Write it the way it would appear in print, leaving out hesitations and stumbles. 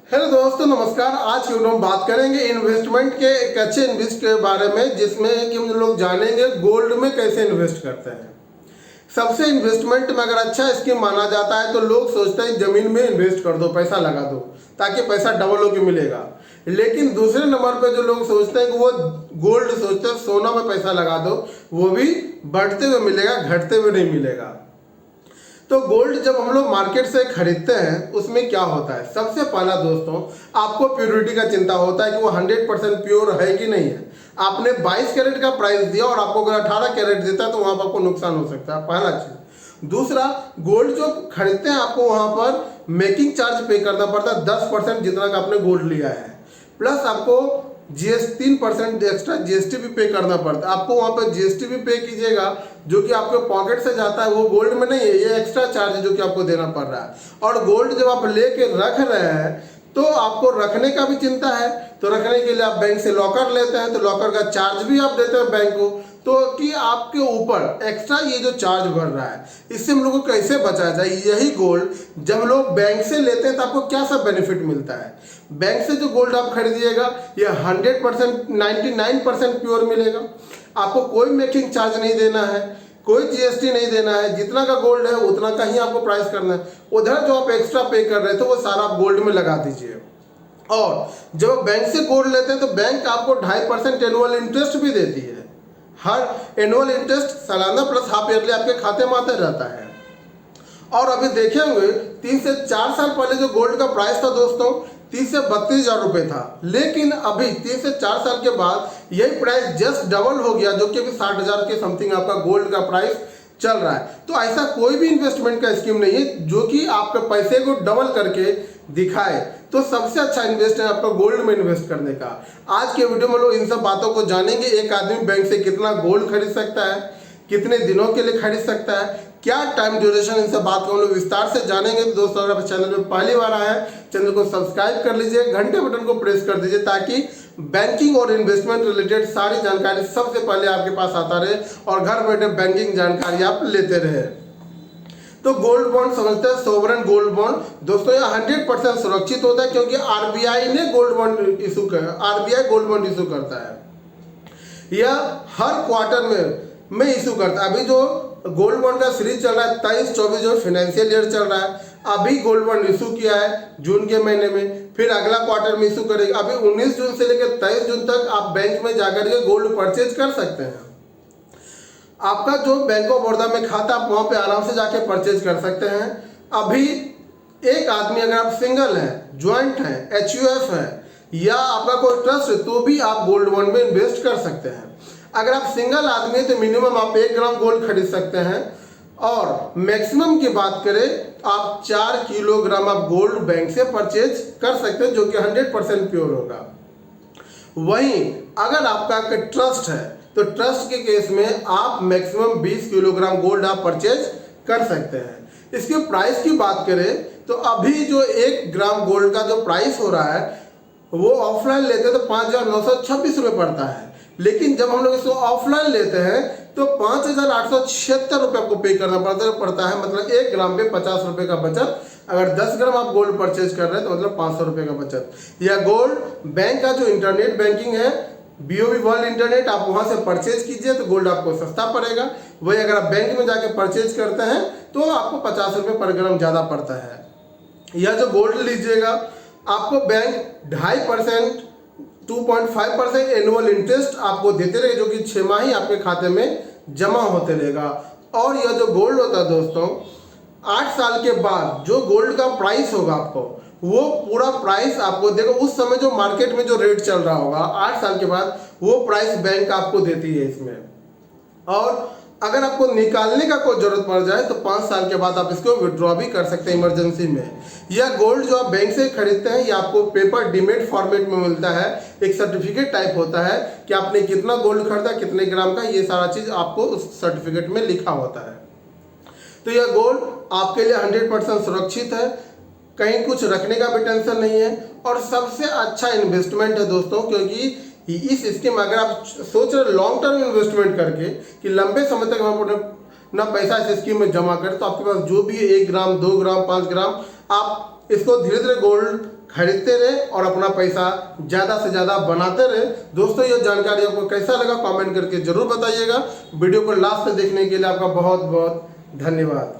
Hello दोस्तों, नमस्कार। आज की वीडियो में बात करेंगे इन्वेस्टमेंट के एक अच्छे इन्वेस्ट के बारे में, जिसमें कि हम लोग जानेंगे गोल्ड में कैसे इन्वेस्ट करते हैं। सबसे इन्वेस्टमेंट में अगर अच्छा स्कीम माना जाता है तो लोग सोचते हैं जमीन में इन्वेस्ट कर दो, पैसा लगा दो ताकि पैसा डबल होकर मिलेगा। लेकिन दूसरे नंबर पे जो लोग सोचते हैं कि वो गोल्ड सोचते हैं, सोना में पैसा लगा दो, वो भी बढ़ते हुए मिलेगा, घटते हुए नहीं मिलेगा। तो गोल्ड जब हम लोग मार्केट से खरीदते हैं उसमें क्या होता है, सबसे पहला दोस्तों आपको प्योरिटी का चिंता होता है कि वो 100% प्योर है कि नहीं है। आपने 22 कैरेट का प्राइस दिया और आपको अगर 18 कैरेट देता है तो वहां पर आपको नुकसान हो सकता है, पहला चीज। दूसरा, गोल्ड जो खरीदते हैं आपको वहां पर मेकिंग चार्ज पे करना पड़ता है 10% जितना का आपने गोल्ड लिया है, प्लस आपको जीएसटी 3% एक्स्ट्रा जीएसटी भी पे करना पड़ता है। आपको वहाँ पर जीएसटी भी पे कीजिएगा जो कि आपके पॉकेट से जाता है, वो गोल्ड में नहीं है, ये एक्स्ट्रा चार्ज है जो कि आपको देना पड़ रहा है। और गोल्ड जब आप लेके रख रहे हैं तो आपको रखने का भी चिंता है, तो रखने के लिए आप बैंक से लॉकर लेते हैं तो लॉकर का चार्ज भी आप देते हैं बैंक को, तो कि आपके ऊपर एक्स्ट्रा ये जो चार्ज बढ़ रहा है, इससे हम लोग को कैसे बचाया जाए। यही गोल्ड जब लोग बैंक से लेते हैं तो आपको क्या सब बेनिफिट मिलता है। बैंक से जो गोल्ड आप खरीदिएगा ये 100% 99% प्योर मिलेगा। आपको कोई मेकिंग चार्ज नहीं देना है, कोई जीएसटी नहीं देना है, जितना का गोल्ड है उतना का ही आपको प्राइस करना है। उधर जो आप एक्स्ट्रा पे कर रहे थे वो सारा आप गोल्ड में लगा दीजिए। और जब बैंक से गोल्ड लेते हैं तो बैंक आपको 2.5% एनुअल इंटरेस्ट भी देती है। हर एनुअल इंटरेस्ट सालाना प्लस हाफ ईयरली आपके खाते में आता रहता है। और अभी देखेंगे 3 से 4 साल पहले जो गोल्ड का प्राइस था दोस्तों 30 से 32,000 रुपये था, लेकिन अभी 3 से 4 साल के बाद यही प्राइस जस्ट डबल हो गया, जो कि अभी 60,000 के समथिंग आपका गोल्ड का प्राइस चल रहा है। तो ऐसा कोई भी इन्वेस्टमेंट का स्कीम नहीं है जो कि आपके पैसे को डबल करके दिखाए। तो सबसे अच्छा इन्वेस्ट है आपका गोल्ड में इन्वेस्ट करने का। आज के वीडियो में लोग इन सब बातों को जानेंगे। एक आदमी बैंक से कितना गोल्ड खरीद सकता है, कितने दिनों के लिए खरीद सकता है, क्या टाइम ड्यूरेशन, इन सब बात को हम लोग विस्तार से जानेंगे। तो दोस्तों अगर आप चैनल में पहली बार आए हैं, चैनल को सब्सक्राइब कर लीजिए, घंटे बटन को प्रेस कर दीजिए ताकि बैंकिंग और इन्वेस्टमेंट रिलेटेड सारी जानकारी सबसे पहले आपके पास आता रहे और घर बैठे बैंकिंग जानकारी आप लेते रहे। तो गोल्ड बॉन्ड समझते हैं, सोवरेन गोल्ड बॉन्ड दोस्तों यह 100% सुरक्षित होता है क्योंकि आरबीआई ने गोल्ड बॉन्ड इशू कर, आरबीआई गोल्ड बॉन्ड इशू करता है। यह हर क्वार्टर में इशू करता है। अभी जो गोल्ड बॉन्ड का सीरीज चल रहा है 23-24 जो फाइनेंशियल ईयर चल रहा है, अभी गोल्ड बॉन्ड इशू किया है जून के महीने में, फिर अगला क्वार्टर में इशू करेगा। अभी 19 जून से लेकर 23 जून तक आप बैंक में जाकर के गोल्ड परचेज कर सकते हैं। आपका जो बैंक ऑफ बड़ौदा में खाता आप वहां पे आराम से जाके परचेज कर सकते हैं। अभी एक आदमी अगर आप सिंगल हैं, ज्वाइंट हैं, एचयूएफ है या आपका कोई ट्रस्ट है तो भी आप गोल्ड बॉन्ड में इन्वेस्ट कर सकते हैं। अगर आप सिंगल आदमी है तो मिनिमम आप 1 ग्राम गोल्ड खरीद सकते हैं और मैक्सिमम की बात करें आप 4 किलोग्राम आप गोल्ड बैंक से परचेज कर सकते हैं जो कि 100% प्योर होगा। वहीं अगर आपका ट्रस्ट है तो ट्रस्ट के केस में आप मैक्सिमम 20 किलोग्राम गोल्ड आप परचेज कर सकते हैं। इसके प्राइस की बात करें तो अभी जो 1 ग्राम गोल्ड का जो प्राइस हो रहा है वो ऑफलाइन लेते हैं तो 5,926 रुपये पड़ता है, लेकिन जब हम लोग इसको ऑफलाइन लेते हैं तो 5,876 रुपये आपको पे करना पड़ता है। मतलब 1 ग्राम पे 50 रुपये का बचत। अगर 10 ग्राम आप गोल्ड परचेज कर रहे हैं तो मतलब 500 रुपये का बचत। यह गोल्ड बैंक का जो इंटरनेट बैंकिंग है बीओबी वर्ल्ड इंटरनेट, आप वहां से परचेज कीजिए तो गोल्ड आपको सस्ता पड़ेगा। वही अगर आप बैंक में जाके परचेज करते हैं तो आपको 50 रुपये पर ग्राम ज़्यादा पड़ता है। यह जो गोल्ड लीजिएगा आपको बैंक 2.5% 2.5% एनुअल इंटरेस्ट आपको देते रहे जो कि 6 माह ही आपके खाते में जमा होते रहेगा। और यह जो गोल्ड होता है दोस्तों 8 साल के बाद जो गोल्ड का प्राइस होगा आपको वो पूरा प्राइस आपको देखो, उस समय जो मार्केट में जो रेट चल रहा होगा 8 साल के बाद वो प्राइस बैंक आपको देती है इसमें। और अगर आपको निकालने का कोई जरूरत पड़ जाए तो 5 साल के बाद आप इसको विड्रॉ भी कर सकते हैं इमरजेंसी में। यह गोल्ड जो आप बैंक से खरीदते हैं ये आपको पेपर डीमेट फॉर्मेट में मिलता है, एक सर्टिफिकेट टाइप होता है कि आपने कितना गोल्ड खरीदा, कितने ग्राम का, ये सारा चीज आपको उस सर्टिफिकेट में लिखा होता है। तो यह गोल्ड आपके लिए 100% सुरक्षित है, कहीं कुछ रखने का भी टेंशन नहीं है और सबसे अच्छा इन्वेस्टमेंट है दोस्तों, क्योंकि इस स्कीम अगर आप सोच रहे लॉन्ग टर्म इन्वेस्टमेंट करके कि लंबे समय तक हम ना पैसा इस स्कीम में जमा करें तो आपके पास जो भी 1 ग्राम 2 ग्राम 5 ग्राम आप इसको धीरे धीरे गोल्ड खरीदते रहे और अपना पैसा ज़्यादा से ज़्यादा बनाते रहे। दोस्तों ये जानकारी आपको कैसा लगा कमेंट करके ज़रूर बताइएगा। वीडियो को लास्ट तक देखने के लिए आपका बहुत बहुत धन्यवाद।